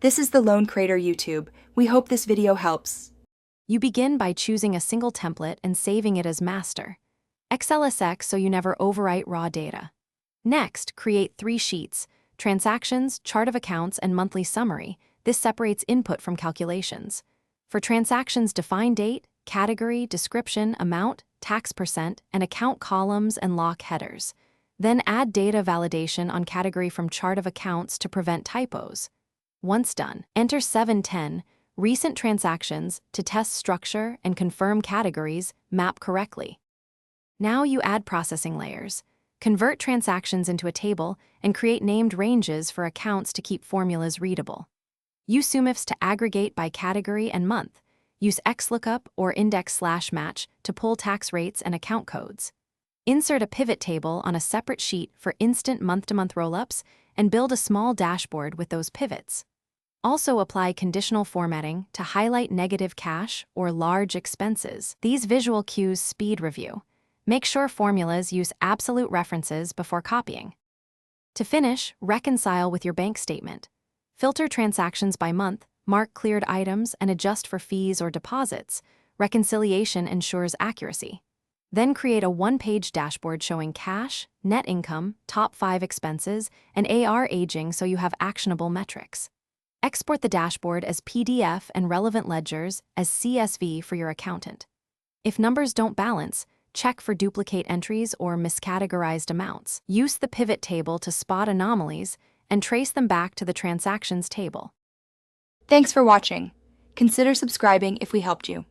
This is the Loan Creator YouTube. We hope this video helps. You begin by choosing a single template and saving it as master. XLSX so you never overwrite raw data. Next, create 3 sheets: transactions, chart of accounts, and monthly summary. This separates input from calculations. For transactions, define date, category, description, amount, tax percent, and account columns and lock headers. Then add data validation on category from chart of accounts to prevent typos. Once done, enter 710 recent transactions to test structure and confirm categories map correctly. Now you add processing layers. Convert transactions into a table and create named ranges for accounts to keep formulas readable. Use SUMIFs to aggregate by category and month. Use XLOOKUP or index/match to pull tax rates and account codes. Insert a pivot table on a separate sheet for instant month-to-month roll-ups and build a small dashboard with those pivots. Also apply conditional formatting to highlight negative cash or large expenses. These visual cues speed review. Make sure formulas use absolute references before copying. To finish, reconcile with your bank statement. Filter transactions by month, mark cleared items, and adjust for fees or deposits. Reconciliation ensures accuracy. Then create a one-page dashboard showing cash, net income, top 5 expenses, and AR aging so you have actionable metrics. Export the dashboard as PDF and relevant ledgers as CSV for your accountant. If numbers don't balance, check for duplicate entries or miscategorized amounts. Use the pivot table to spot anomalies and trace them back to the transactions table. Thanks for watching. Consider subscribing if we helped you.